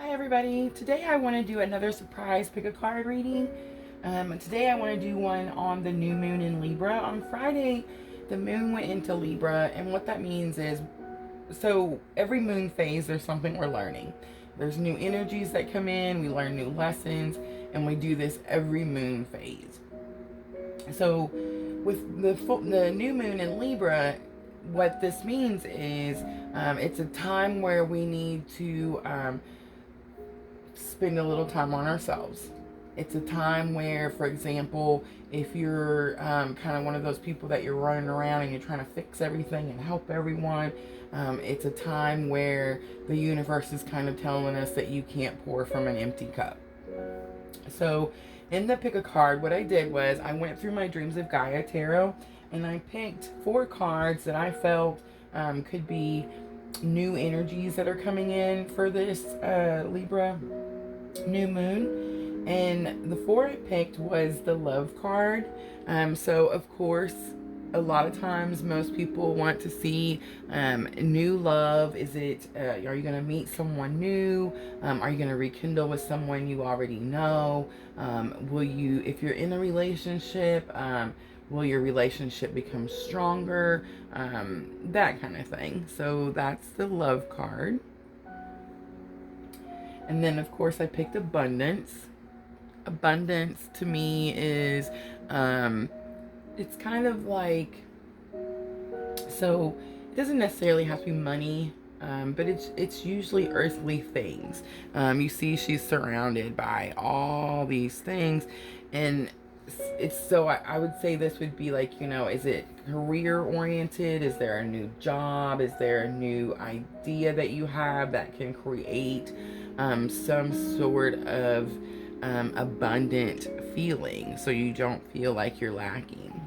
Hi everybody, today I want to do another surprise pick a card reading. Today I want to do one on the new moon in Libra. On Friday, the moon went into Libra, and what that means is, so every moon phase there's something we're learning. There's new energies that come in, we learn new lessons, and we do this every moon phase. So with the new moon in Libra, what this means is it's a time where we need to spend a little time on ourselves. It's a time where, for example, if you're kind of one of those people that you're running around and you're trying to fix everything and help everyone, it's a time where the universe is kind of telling us that you can't pour from an empty cup. So in the pick a card, what I did was I went through my Dreams of Gaia tarot and I picked 4 cards that I felt could be new energies that are coming in for this Libra new moon. And the 4 I picked was the love card. So of course, a lot of times most people want to see new love. Is it are you going to meet someone new? Are you going to rekindle with someone you already know? Will you, if you're in a relationship, will your relationship become stronger? That kind of thing. So that's the love card. And then of course I picked abundance. Abundance to me is it's kind of like, so it doesn't necessarily have to be money, but it's usually earthly things. You see she's surrounded by all these things, and it's so I would say this would be like, is it career oriented? Is there a new job? Is there a new idea that you have that can create some sort of abundant feeling so you don't feel like you're lacking?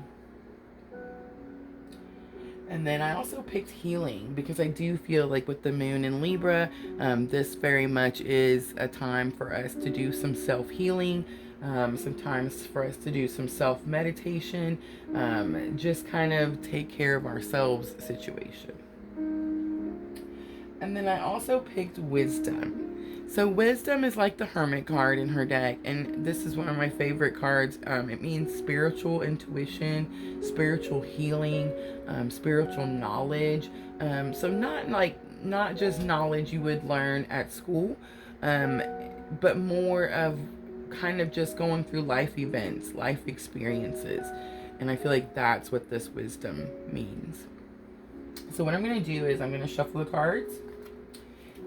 And then I also picked healing because I do feel like with the moon in Libra, this very much is a time for us to do some self-healing, sometimes for us to do some self-meditation, just kind of take care of ourselves situation. And then I also picked wisdom. So wisdom is like the hermit card in her deck, and this is one of my favorite cards. It means spiritual intuition, spiritual healing, spiritual knowledge. So not just knowledge you would learn at school, but more of kind of just going through life events, life experiences. And I feel like that's what this wisdom means. So what I'm going to do is I'm going to shuffle the cards.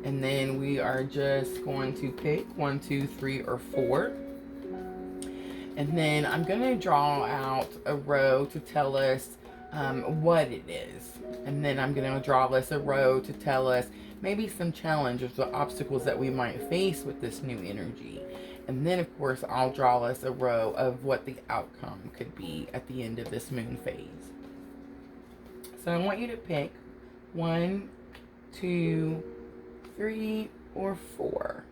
And then we are just going to pick 1, 2, 3, or 4. And then I'm going to draw out a row to tell us what it is. And then I'm going to draw us a row to tell us maybe some challenges or obstacles that we might face with this new energy. And then, of course, I'll draw us a row of what the outcome could be at the end of this moon phase. So I want you to pick 1, 2, 3, or 4.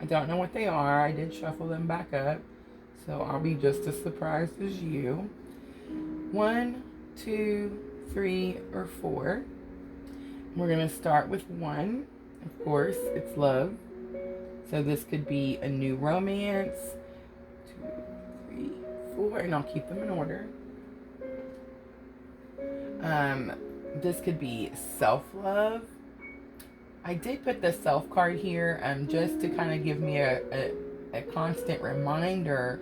I don't know what they are. I did shuffle them back up, so I'll be just as surprised as you. 1, 2, 3, or 4. We're going to start with 1. Of course, it's love. So this could be a new romance. 2, 3, 4, and I'll keep them in order. This could be self-love. I did put the self card here just to kind of give me a constant reminder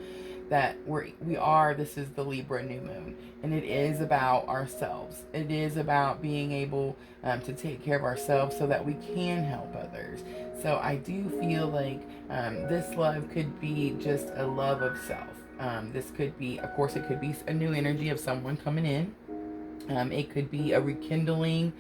that this is the Libra new moon, and it is about ourselves. It is about being able to take care of ourselves so that we can help others. So I do feel like this love could be just a love of self. This could be, of course, it could be a new energy of someone coming in. It could be a rekindling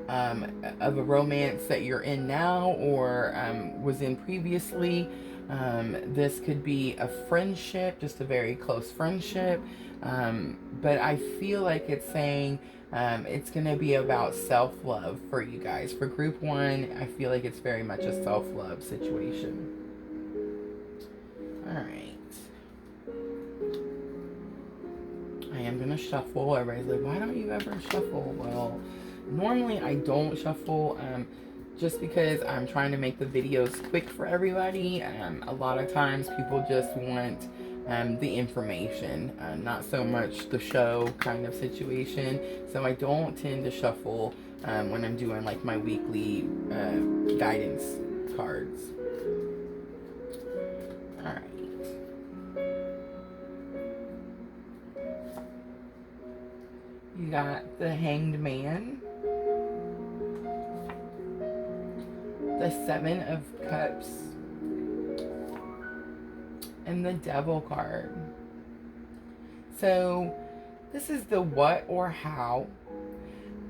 of a romance that you're in now or was in previously. This could be a friendship, just a very close friendship. But I feel like it's saying it's going to be about self-love for you guys. For group 1, I feel like it's very much a self-love situation. All right. I am going to shuffle. Everybody's like, why don't you ever shuffle? Well, normally I don't shuffle. just because I'm trying to make the videos quick for everybody, a lot of times people just want the information, not so much the show kind of situation. So I don't tend to shuffle when I'm doing like my weekly guidance cards. All right. You got the Hanged Man, the Seven of Cups, and the Devil card. So this is the what or how.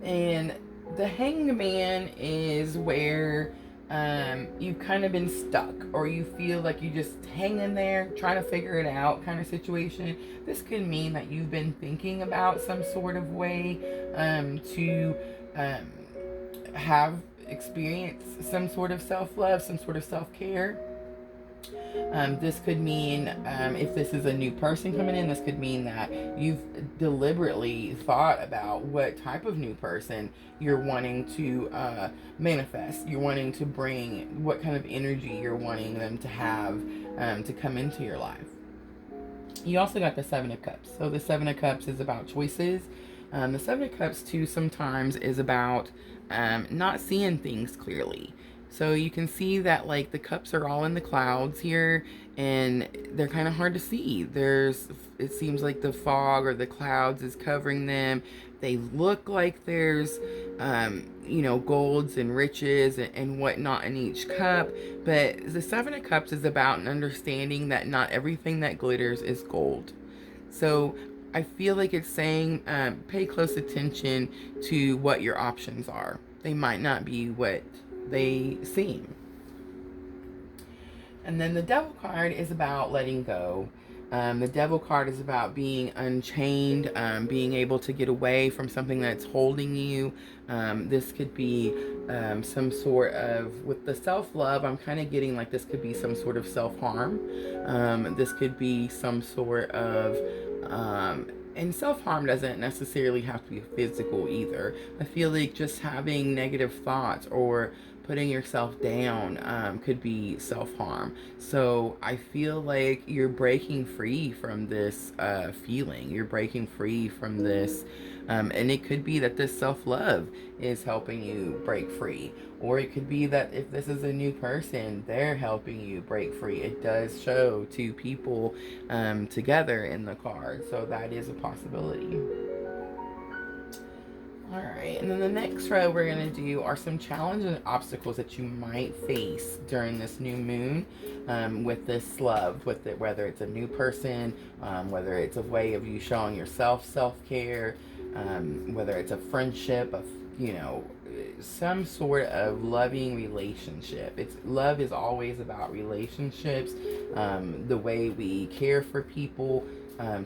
And the Hanged Man is where you've kind of been stuck, or you feel like you just hanging there trying to figure it out kind of situation. This could mean that you've been thinking about some sort of way to have experienced some sort of self-love, some sort of self-care. This could mean, if this is a new person coming in, this could mean that you've deliberately thought about what type of new person you're wanting to manifest. You're wanting to bring, what kind of energy you're wanting them to have to come into your life. You also got the Seven of Cups. So the Seven of Cups is about choices. The Seven of Cups, too, sometimes is about not seeing things clearly. So you can see that like the cups are all in the clouds here, and they're kind of hard to see. It seems like the fog or the clouds is covering them. They look like there's, golds and riches and whatnot in each cup. But the Seven of Cups is about an understanding that not everything that glitters is gold. So I feel like it's saying pay close attention to what your options are. They might not be what they seem. And then the Devil card is about letting go. The Devil card is about being unchained, being able to get away from something that's holding you. This could be some sort of, with the self-love, I'm kind of getting like this could be some sort of self-harm. This could be some sort of and self-harm doesn't necessarily have to be physical either. I feel like just having negative thoughts or putting yourself down could be self-harm. So I feel like you're breaking free from this feeling. You're breaking free from this. And it could be that this self-love is helping you break free. Or it could be that if this is a new person, they're helping you break free. It does show two people together in the card. So that is a possibility. Alright, and then the next row we're going to do are some challenges and obstacles that you might face during this new moon with this love, with it, whether it's a new person, whether it's a way of you showing yourself self-care, whether it's a friendship, some sort of loving relationship. Love is always about relationships, the way we care for people,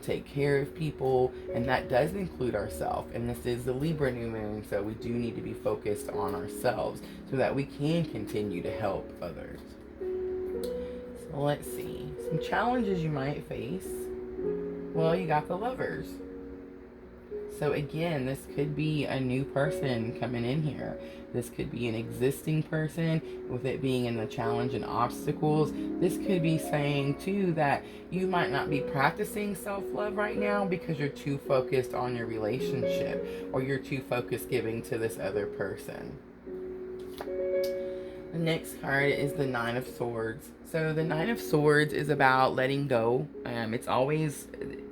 take care of people, and that does include ourselves. And this is the Libra new moon, so we do need to be focused on ourselves so that we can continue to help others. So let's see, some challenges you might face. Well, you got the Lovers. So again, this could be a new person coming in here. This could be an existing person, with it being in the challenge and obstacles. This could be saying too that you might not be practicing self-love right now because you're too focused on your relationship, or you're too focused giving to this other person. The next card is the Nine of Swords. So the Nine of Swords is about letting go. It's always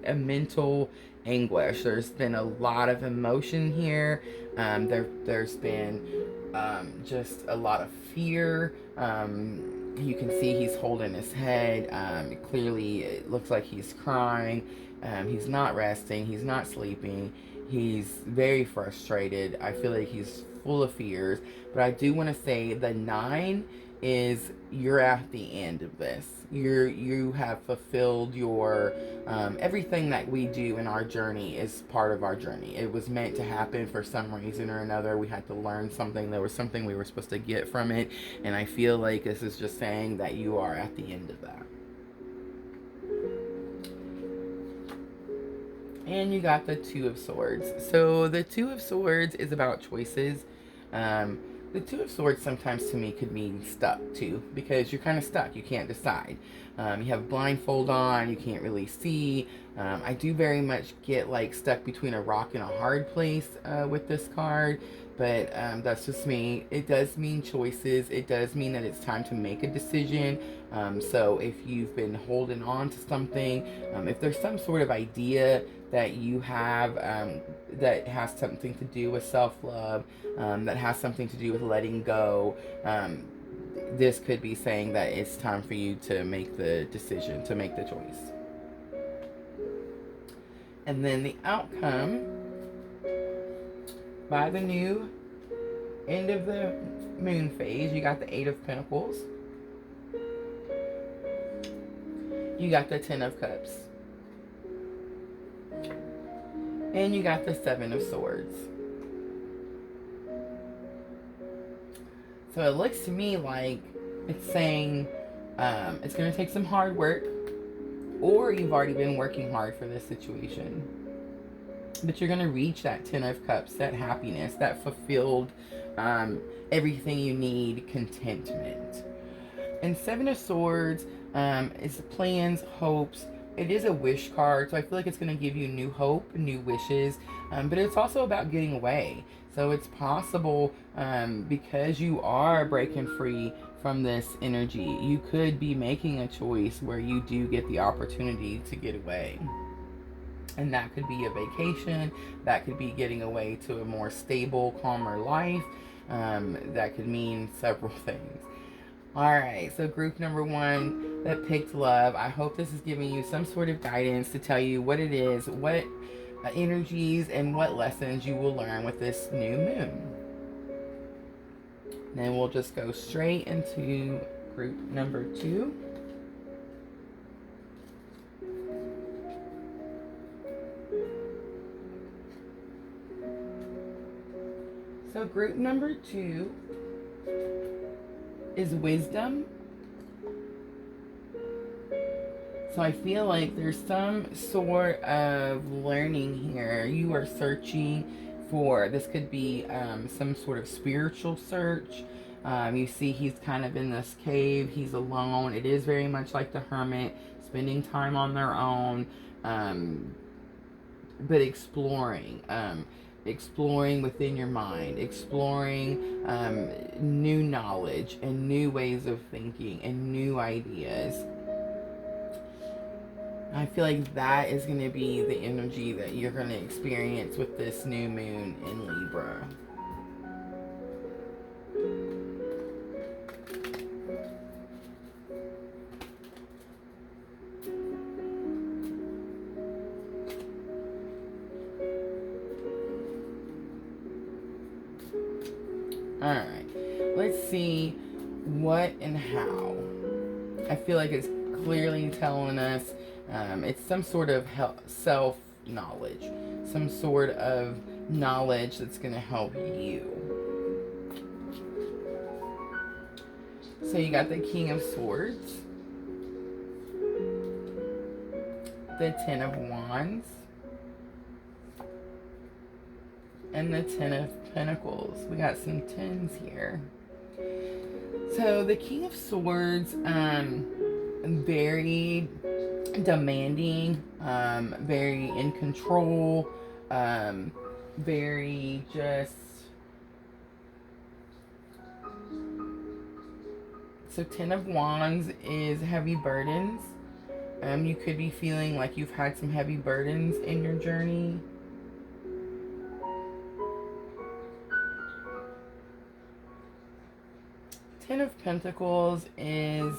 a mental anguish. There's been a lot of emotion here. There's been just a lot of fear. You can see he's holding his head. Clearly, it looks like he's crying. He's not resting. He's not sleeping. He's very frustrated. I feel like he's full of fears. But I do want to say the 9 is you're at the end of this. You have fulfilled your everything that we do in our journey is part of our journey. It was meant to happen for some reason or another. We had to learn something. There was something we were supposed to get from it, and I feel like this is just saying that you are at the end of that. And you got the Two of Swords. So the Two of Swords is about choices. The Two of Swords sometimes to me could mean stuck too, because you're kind of stuck. You can't decide. You have a blindfold on. You can't really see. I do very much get like stuck between a rock and a hard place with this card, but that's just me. It does mean choices. It does mean that it's time to make a decision. So if you've been holding on to something, if there's some sort of idea that you have that has something to do with self-love, that has something to do with letting go, this could be saying that it's time for you to make the decision, to make the choice. And then the outcome, by the new end of the moon phase, you got the Eight of Pentacles. You got the Ten of Cups. And you got the Seven of Swords. So it looks to me like it's saying it's going to take some hard work, or you've already been working hard for this situation. But you're going to reach that Ten of Cups, that happiness, that fulfilled, everything you need, contentment. And Seven of Swords is plans, hopes. It is a wish card, so I feel like it's going to give you new hope, new wishes, but it's also about getting away. So it's possible, because you are breaking free from this energy, you could be making a choice where you do get the opportunity to get away. And that could be a vacation, that could be getting away to a more stable, calmer life, that could mean several things. Alright, so group number one that picked love, I hope this is giving you some sort of guidance to tell you what it is, what energies and what lessons you will learn with this new moon. Then we'll just go straight into group number two. So group number two is wisdom. So I feel like there's some sort of learning here. You are searching for, this could be some sort of spiritual search. You see he's kind of in this cave. He's alone. It is very much like the hermit, spending time on their own, but exploring. Exploring within your mind, exploring new knowledge and new ways of thinking and new ideas. I feel like that is going to be the energy that you're going to experience with this new moon in Libra. Alright, let's see what and how. I feel like it's clearly telling us it's some sort of self-knowledge, some sort of knowledge that's going to help you. So you got the King of Swords, the Ten of Wands, and the Ten of Pentacles. We got some tens here. So the King of Swords, very demanding, very in control, very just... So Ten of Wands is heavy burdens. You could be feeling like you've had some heavy burdens in your journey. Ten of Pentacles is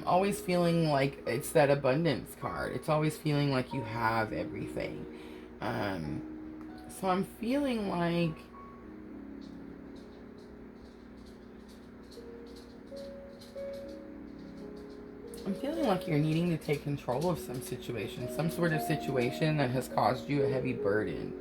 always feeling like it's that abundance card. It's always feeling like you have everything. So I'm feeling like you're needing to take control of some situation, some sort of situation that has caused you a heavy burden.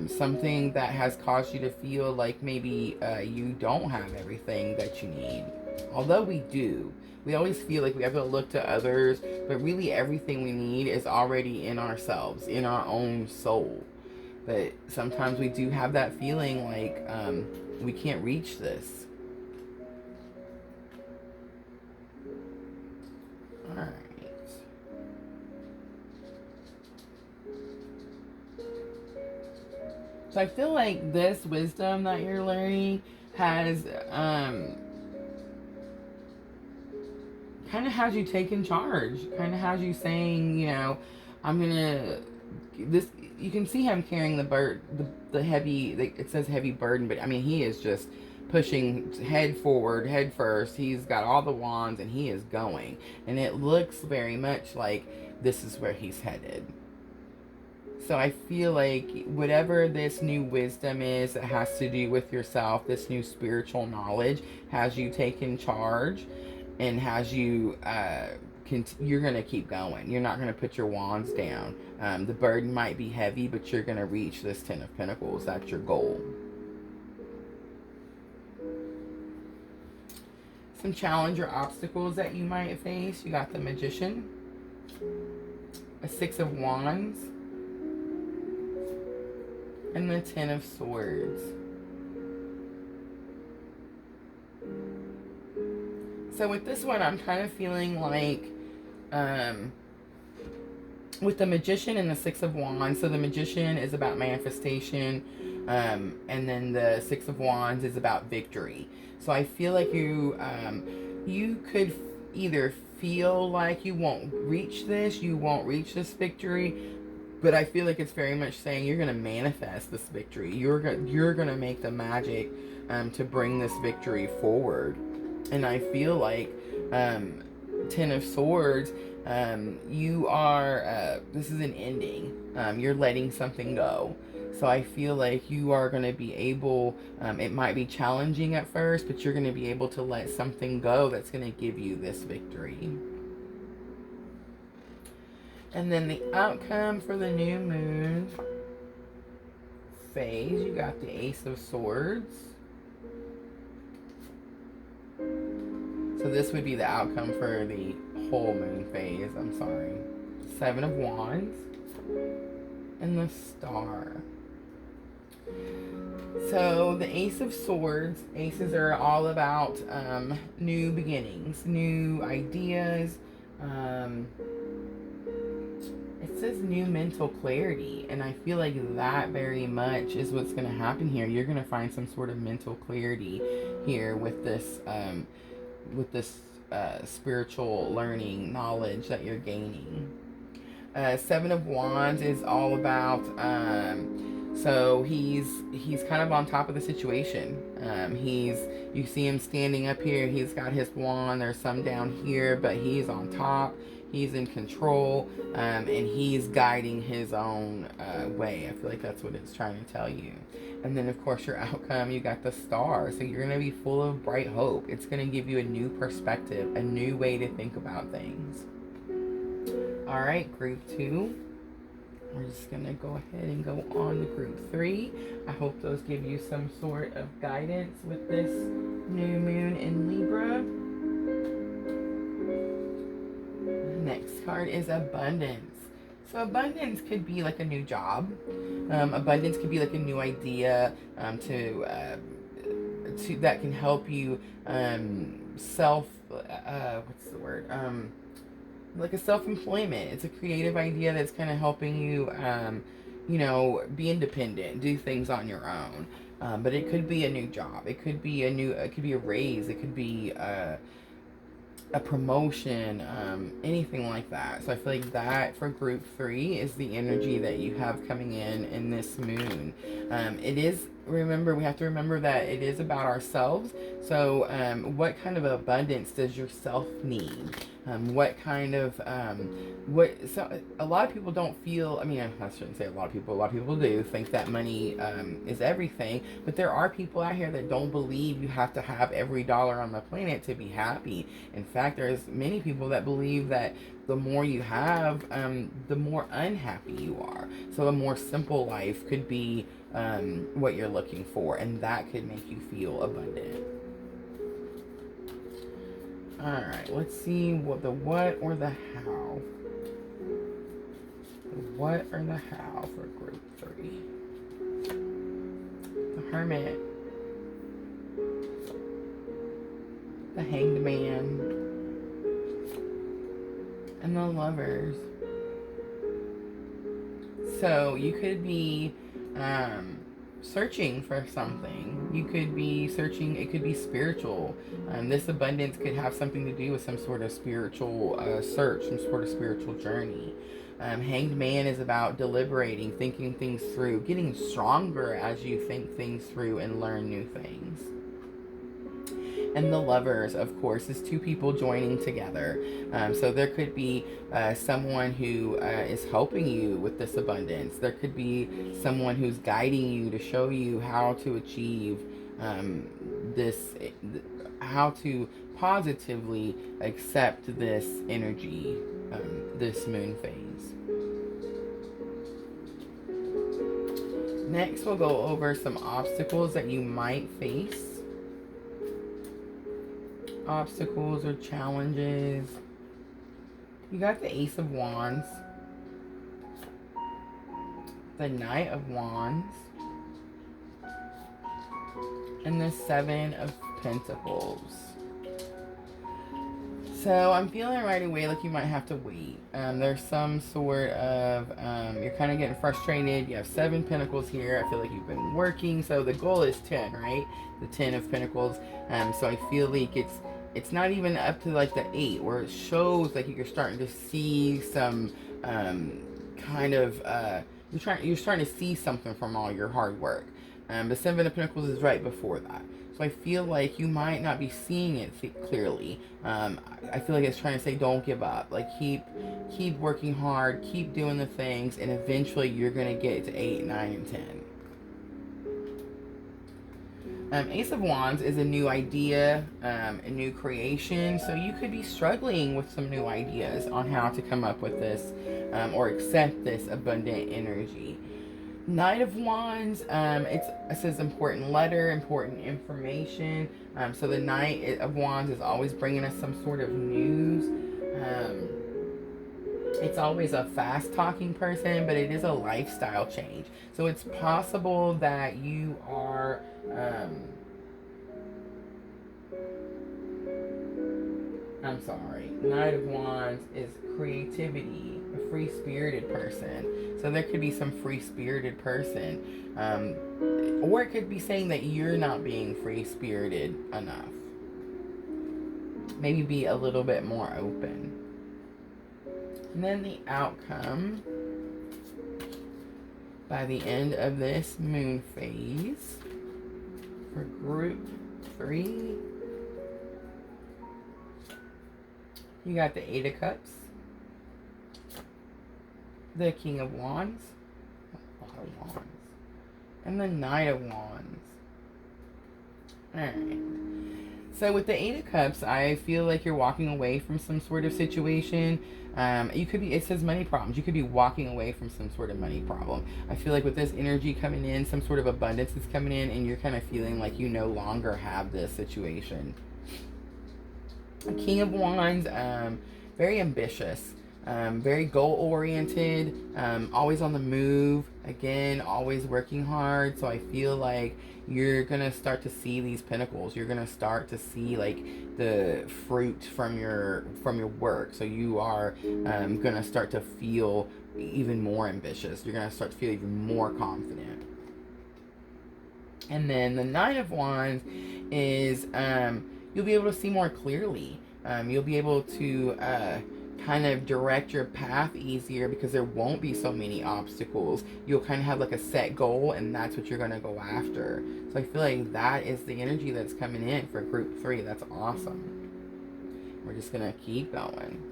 Something that has caused you to feel like maybe you don't have everything that you need. Although we do. We always feel like we have to look to others, but really everything we need is already in ourselves, in our own soul. But sometimes we do have that feeling like We can't reach this. All right. So I feel like this wisdom that you're learning has kind of has you taking charge. Kind of has you saying, you know, I'm gonna this. You can see him carrying the heavy. It says heavy burden, but I mean he is just pushing head forward, head first. He's got all the wands and he is going, and it looks very much like this is where he's headed. So I feel like whatever this new wisdom is that has to do with yourself, this new spiritual knowledge, has you taken charge and has you, you're going to keep going. You're not going to put your wands down. The burden might be heavy, but you're going to reach this Ten of Pentacles. That's your goal. Some challenge or obstacles that you might face. You got the Magician, a Six of Wands, and the Ten of Swords. So with this one, I'm kind of feeling like, with the Magician and the Six of Wands, so the Magician is about manifestation, and then the Six of Wands is about victory. So I feel like you could either feel like you won't reach this victory, but I feel like it's very much saying you're going to manifest this victory. You're going to make the magic to bring this victory forward. And I feel like Ten of Swords, you are, this is an ending. You're letting something go. So I feel like you are going to be able, it might be challenging at first, but you're going to be able to let something go that's going to give you this victory. And then the outcome for the new moon phase, you got the Ace of Swords. So this would be the outcome for the whole moon phase, I'm sorry. Seven of Wands. And the Star. So the Ace of Swords, aces are all about new beginnings, new ideas. It says new mental clarity, and I feel like that very much is what's going to happen here. You're going to find some sort of mental clarity here with this spiritual learning knowledge that you're gaining. Seven of Wands is all about so he's kind of on top of the situation. You see him standing up here, he's got his wand, there's some down here, but he's on top, he's in control, and he's guiding his own way. I feel like that's what it's trying to tell you. And then of course your outcome, you got the Star, so you're going to be full of bright hope. It's going to give you a new perspective, a new way to think about things. Alright, group 2. We're just going to go ahead and go on to group 3. I hope those give you some sort of guidance with this new moon in Libra. The next card is Abundance. So abundance could be like a new job. Abundance could be like a new idea to that can help you like a self-employment. It's a creative idea that's kind of helping you, be independent, do things on your own. But it could be a new job. It could be a raise. It could be a promotion, anything like that. So I feel like that for group 3 is the energy that you have coming in this moon. We have to remember that it is about ourselves. So what kind of abundance does yourself need? What kind of so a lot of people don't feel, I shouldn't say a lot of people do think that money is everything, but there are people out here that don't believe you have to have every dollar on the planet to be happy. In fact, there's many people that believe that the more you have, the more unhappy you are. So a more simple life could be what you're looking for, and that could make you feel abundant. Alright, let's see what or the how. The what or the how for group 3. The Hermit. the Hanged Man, and the Lovers. So you could be searching for something. You could be searching, it could be spiritual. This abundance could have something to do with some sort of spiritual search, some sort of spiritual journey. Hanged Man is about deliberating, thinking things through, getting stronger as you think things through and learn new things. And the Lovers, of course, is two people joining together. So there could be someone who is helping you with this abundance. There could be someone who's guiding you to show you how to achieve how to positively accept this energy, this moon phase. Next, we'll go over some obstacles that you might face. Obstacles or challenges. You got the Ace of Wands, the Knight of Wands, and the Seven of Pentacles. So I'm feeling right away like you might have to wait. There's some sort of, you're kind of getting frustrated. You have 7 Pentacles here. I feel like you've been working. So the goal is 10, right? The 10 of Pentacles. So I feel like it's not even up to like the 8, where it shows like you're starting to see some kind of, you're starting to see something from all your hard work. The 7 of Pentacles is right before that. So I feel like you might not be seeing it clearly. I feel like it's trying to say don't give up. Like keep working hard, keep doing the things, and eventually you're going to get to 8, 9, and 10. Ace of Wands is a new idea, a new creation. So you could be struggling with some new ideas on how to come up with this or accept this abundant energy. Knight of Wands, it says important letter, important information. So the Knight of Wands is always bringing us some sort of news. It's always a fast-talking person, but it is a lifestyle change. So it's possible that you are... I'm sorry. Knight of Wands is creativity, a free-spirited person. So there could be some free-spirited person. Or it could be saying that you're not being free-spirited enough. Maybe be a little bit more open. And then the outcome by the end of this moon phase for group 3. You got the 8 of Cups, the King of Wands, and the Knight of Wands. Alright. So with the 8 of Cups, I feel like you're walking away from some sort of situation. You could be, it says money problems. You could be walking away from some sort of money problem. I feel like with this energy coming in, some sort of abundance is coming in, and you're kind of feeling like you no longer have this situation. King of Wands, very ambitious, very goal-oriented, always on the move, again, always working hard. So I feel like you're going to start to see these pentacles. You're going to start to see like the fruit from your work. So you are going to start to feel even more ambitious. You're going to start to feel even more confident. And then the Knight of Wands is... you'll be able to see more clearly. You'll be able to kind of direct your path easier because there won't be so many obstacles. You'll kind of have like a set goal, and that's what you're going to go after. So I feel like that is the energy that's coming in for group 3. That's awesome. We're just going to keep going.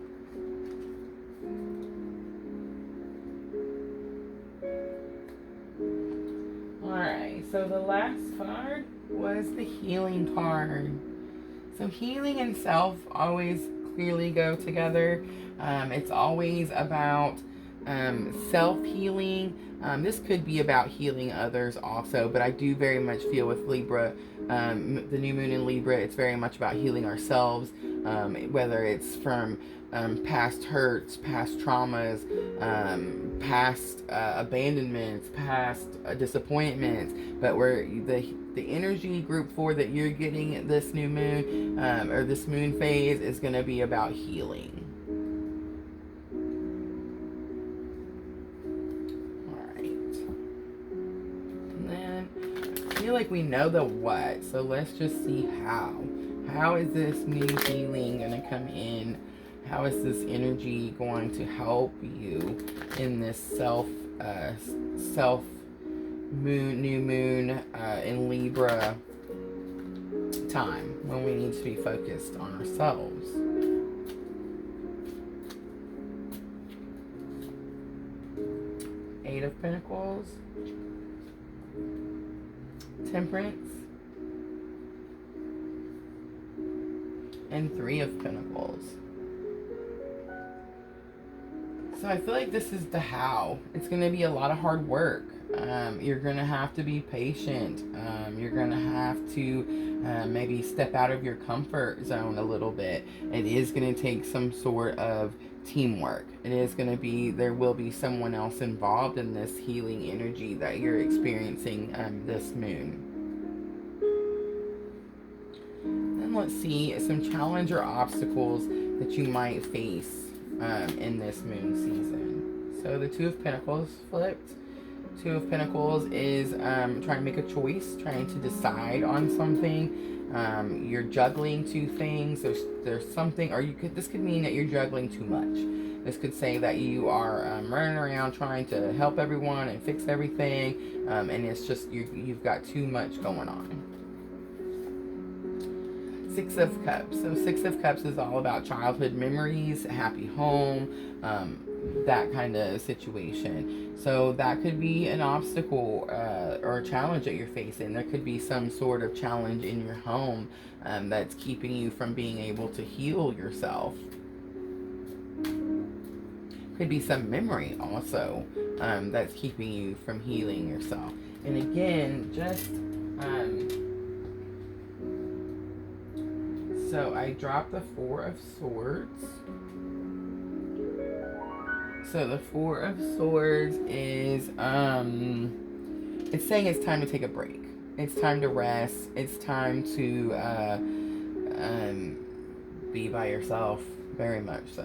Alright, so the last card was the Healing card. So healing and self always clearly go together. It's always about self-healing. This could be about healing others also, but I do very much feel with Libra, the new moon in Libra, it's very much about healing ourselves, whether it's from past hurts, past traumas, past abandonments, past disappointments. But where the energy group 4 that you're getting this new moon, or this moon phase, is going to be about healing. I feel like we know the what, so let's just see how. How is this new healing going to come in? How is this energy going to help you in this new moon in Libra time, when we need to be focused on ourselves? Eight of Pentacles, Temperance, and Three of Pentacles. So I feel like this is the how. It's going to be a lot of hard work. You're going to have to be patient. You're going to have to maybe step out of your comfort zone a little bit. It is going to take some sort of teamwork. It is going to be, there will be someone else involved in this healing energy that you're experiencing this moon. And let's see some challenge or obstacles that you might face in this moon season. So the Two of Pentacles flipped. Two of Pentacles is trying to make a choice, trying to decide on something. You're juggling two things. There's something, or this could mean that you're juggling too much. This could say that you are running around trying to help everyone and fix everything, and it's just you've got too much going on. Six of Cups. So Six of Cups is all about childhood memories, a happy home, that kind of situation. So that could be an obstacle or a challenge that you're facing. There could be some sort of challenge in your home that's keeping you from being able to heal yourself. Could be some memory also that's keeping you from healing yourself. And again, just so I dropped the Four of Swords. So the Four of Swords is it's saying it's time to take a break. It's time to rest. It's time to be by yourself, very much so.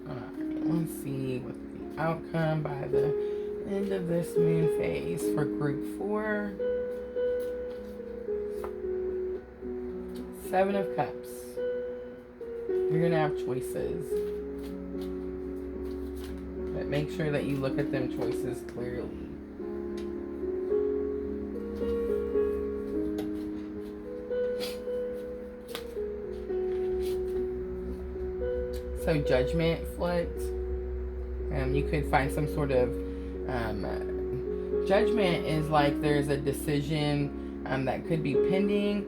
Alright, let's see what the outcome by the end of this moon phase for group 4. Seven of Cups. You're going to have choices. But make sure that you look at them choices clearly. So Judgment flipped. You could find some sort of judgment is like there's a decision that could be pending,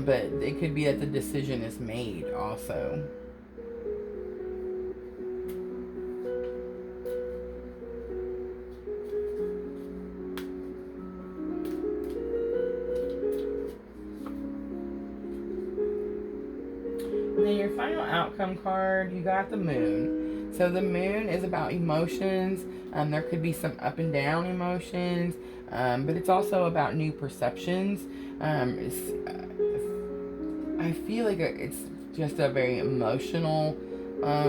but it could be that the decision is made also. And then your final outcome card, you got the Moon. So the Moon is about emotions. There could be some up and down emotions, but it's also about new perceptions. I feel like it's just a very emotional, I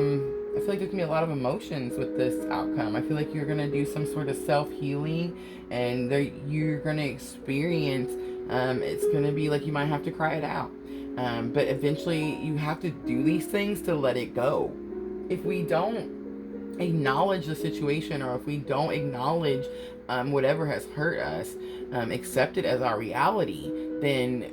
feel like there can be a lot of emotions with this outcome. I feel like you're going to do some sort of self-healing, and you're going to experience, it's going to be like you might have to cry it out. But eventually you have to do these things to let it go. If we don't acknowledge the situation, or if we don't acknowledge whatever has hurt us, accept it as our reality, then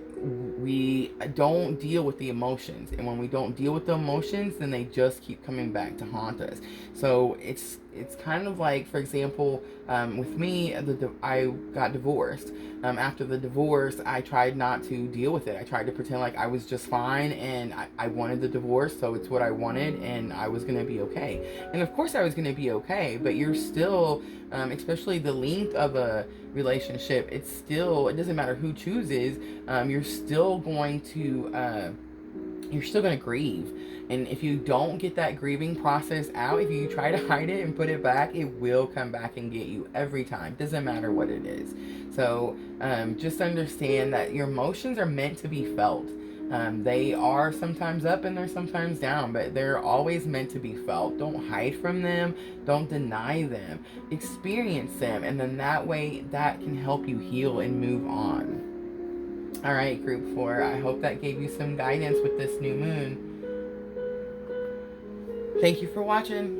we don't deal with the emotions. And when we don't deal with the emotions, then they just keep coming back to haunt us. So it's kind of like, for example, with me, I got divorced. After the divorce, I tried not to deal with it. I tried to pretend like I was just fine, and I wanted the divorce, so it's what I wanted, and I was going to be okay. And of course I was going to be okay, but you're still, especially the length of a relationship, it doesn't matter who chooses, you're still going to grieve. And if you don't get that grieving process out, if you try to hide it and put it back, it will come back and get you every time. Doesn't matter what it is. So just understand that your emotions are meant to be felt. They are sometimes up and they're sometimes down, but they're always meant to be felt. Don't hide from them. Don't deny them. Experience them, and then that way that can help you heal and move on. All right, group 4, I hope that gave you some guidance with this new moon. Thank you for watching.